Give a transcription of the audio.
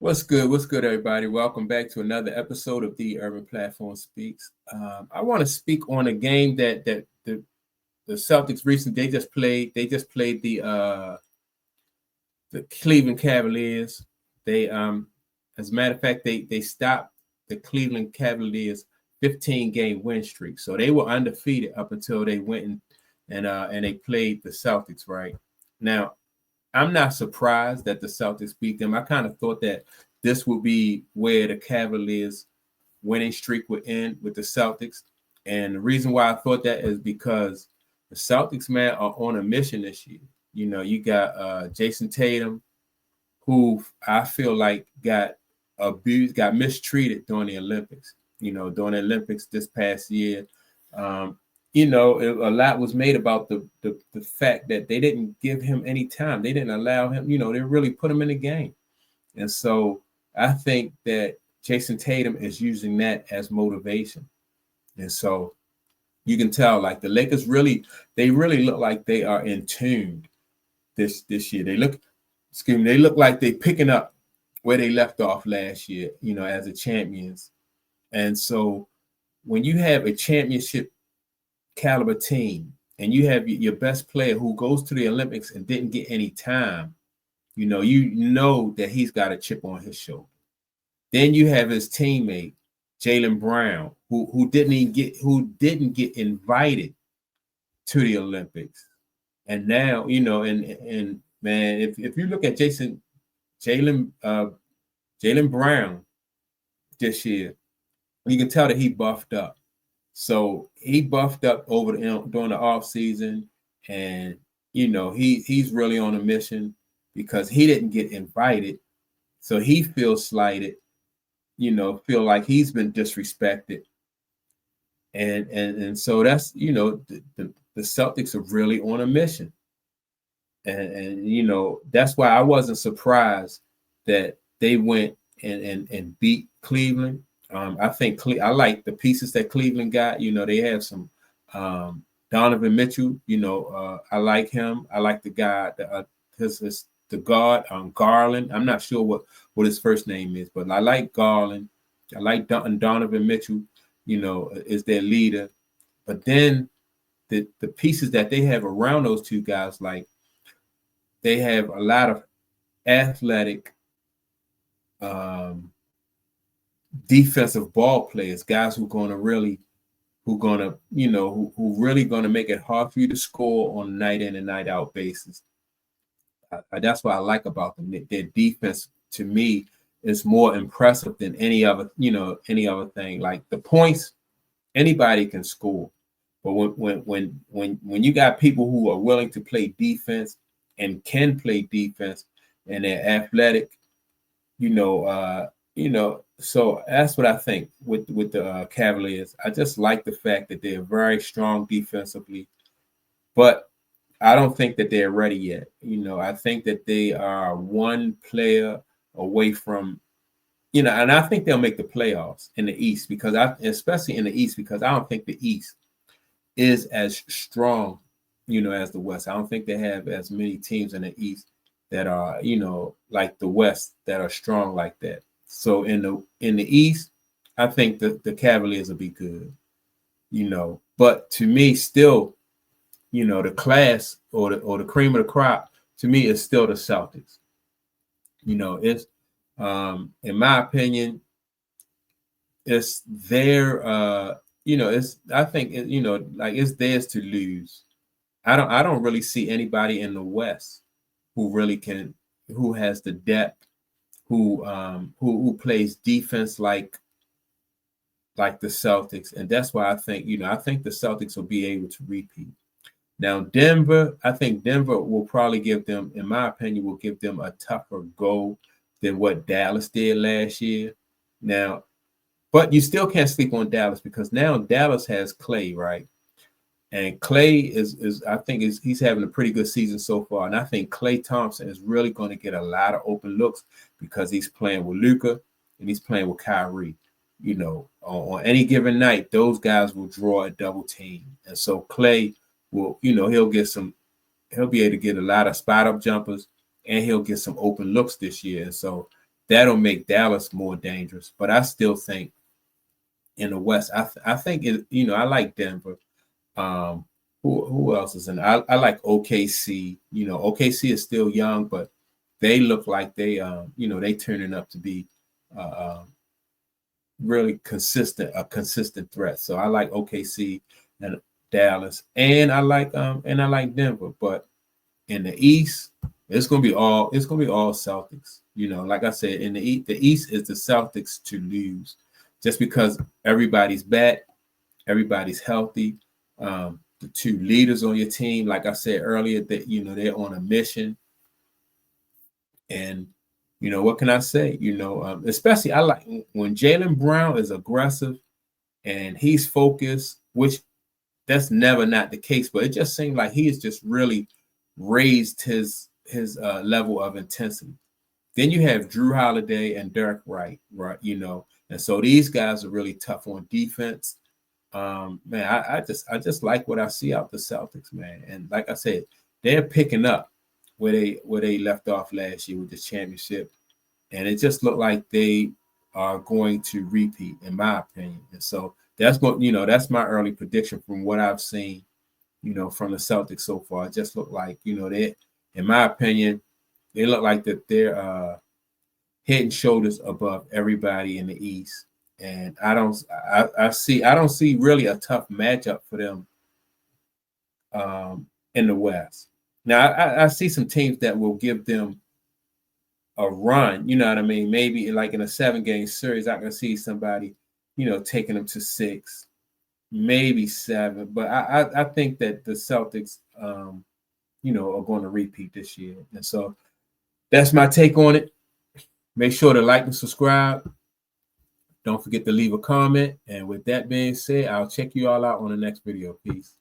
What's good? What's good, everybody? Welcome back to another episode of the Urban Platform Speaks. I want to speak on a game that the Celtics recently they just played. They just played the Cleveland Cavaliers. They as a matter of fact, they stopped the Cleveland Cavaliers 15 game win streak. So they were undefeated up until they went and they played the Celtics. Right now, I'm not surprised that the Celtics beat them. I kind of thought that this would be where the Cavaliers winning streak would end with the Celtics. And the reason why I thought that is because the Celtics, man, are on a mission this year. You know, you got Jason Tatum, who I feel like got abused, got mistreated during the Olympics. You know, during the Olympics this past year. Um, a lot was made about the fact that they didn't give him any time. They didn't allow him, they really put him in the game. And so I think that Jason Tatum is using that as motivation. And so you can tell like the Lakers they really look like they are in tune this year. They look like they're picking up where they left off last year, as the champions. And so when you have a championship caliber team and you have your best player who goes to the Olympics and didn't get any time, you know that he's got a chip on his shoulder. Then you have his teammate Jaylen Brown, who didn't get invited to the Olympics, and now and man, if you look at Jaylen Brown this year, you can tell that he buffed up. So he buffed up during the off season, and he's really on a mission because he didn't get invited, so he feels slighted. Feel like he's been disrespected, and so that's the Celtics are really on a mission, and that's why I wasn't surprised that they went and beat Cleveland. I think I like the pieces that Cleveland got. They have some Donovan Mitchell. I like him. I like the guy, the guard, Garland. I'm not sure what his first name is, but I like Garland. I like Donovan Mitchell. Is their leader. But then the pieces that they have around those two guys, like they have a lot of athletic. Defensive ball players, guys who really gonna make it hard for you to score on a night in and night out basis. That's what I like about them. Their defense, to me, is more impressive than any other thing. Like the points, anybody can score, but when you got people who are willing to play defense and can play defense and they're athletic, so that's what I think with the Cavaliers. I just like the fact that they're very strong defensively, but I don't think that they're ready yet. I think that they are one player away from, and I think they'll make the playoffs in the East especially in the East, because I don't think the East is as strong, as the West. I don't think they have as many teams in the East that are, like the West that are strong like that. So in the East, I think the Cavaliers will be good, But to me, still, the class or the cream of the crop to me is still the Celtics. It's in my opinion, it's their it's I think like it's theirs to lose. I don't really see anybody in the West who has the depth, who plays defense like the Celtics, and that's why I think the Celtics will be able to repeat. Now Denver, I think Denver will probably give them, in my opinion, a tougher go than what Dallas did last year. Now, but you still can't sleep on Dallas because now Dallas has Clay, right? And Clay is I think he's having a pretty good season so far. And I think Klay Thompson is really going to get a lot of open looks because he's playing with Luka and he's playing with Kyrie. On any given night, those guys will draw a double team. And so Clay will, he'll be able to get a lot of spot up jumpers and he'll get some open looks this year. And so that'll make Dallas more dangerous. But I still think in the West, I think it, I like Denver. Who else is in? I like OKC. OKC is still young, but they look like they turning up to be really a consistent threat. So I like OKC and Dallas, and I like Denver. But in the East, it's gonna be all Celtics. Like I said, in the East is the Celtics to lose, just because everybody's back, everybody's healthy. The two leaders on your team, like I said earlier, that they're on a mission. And what can I say? Especially I like when Jaylen Brown is aggressive and he's focused, which that's never not the case, but it just seemed like he has just really raised his level of intensity. Then you have Drew Holiday and Derek Wright, right? And so these guys are really tough on defense. Man, I just like what I see out the Celtics, man. And like I said, they're picking up where they left off last year with the championship, and it just looked like they are going to repeat, in my opinion. And so that's that's my early prediction from what I've seen, from the Celtics so far. It just looked like, they, in my opinion, they look like that they're head and shoulders above everybody in the East. And I don't see really a tough matchup for them in the West. Now I see some teams that will give them a run. You know what I mean? Maybe like in a 7-game series, I can see somebody, taking them to 6, maybe 7. But I think that the Celtics, are going to repeat this year. And so that's my take on it. Make sure to like and subscribe. Don't forget to leave a comment. And with that being said, I'll check you all out on the next video. Peace.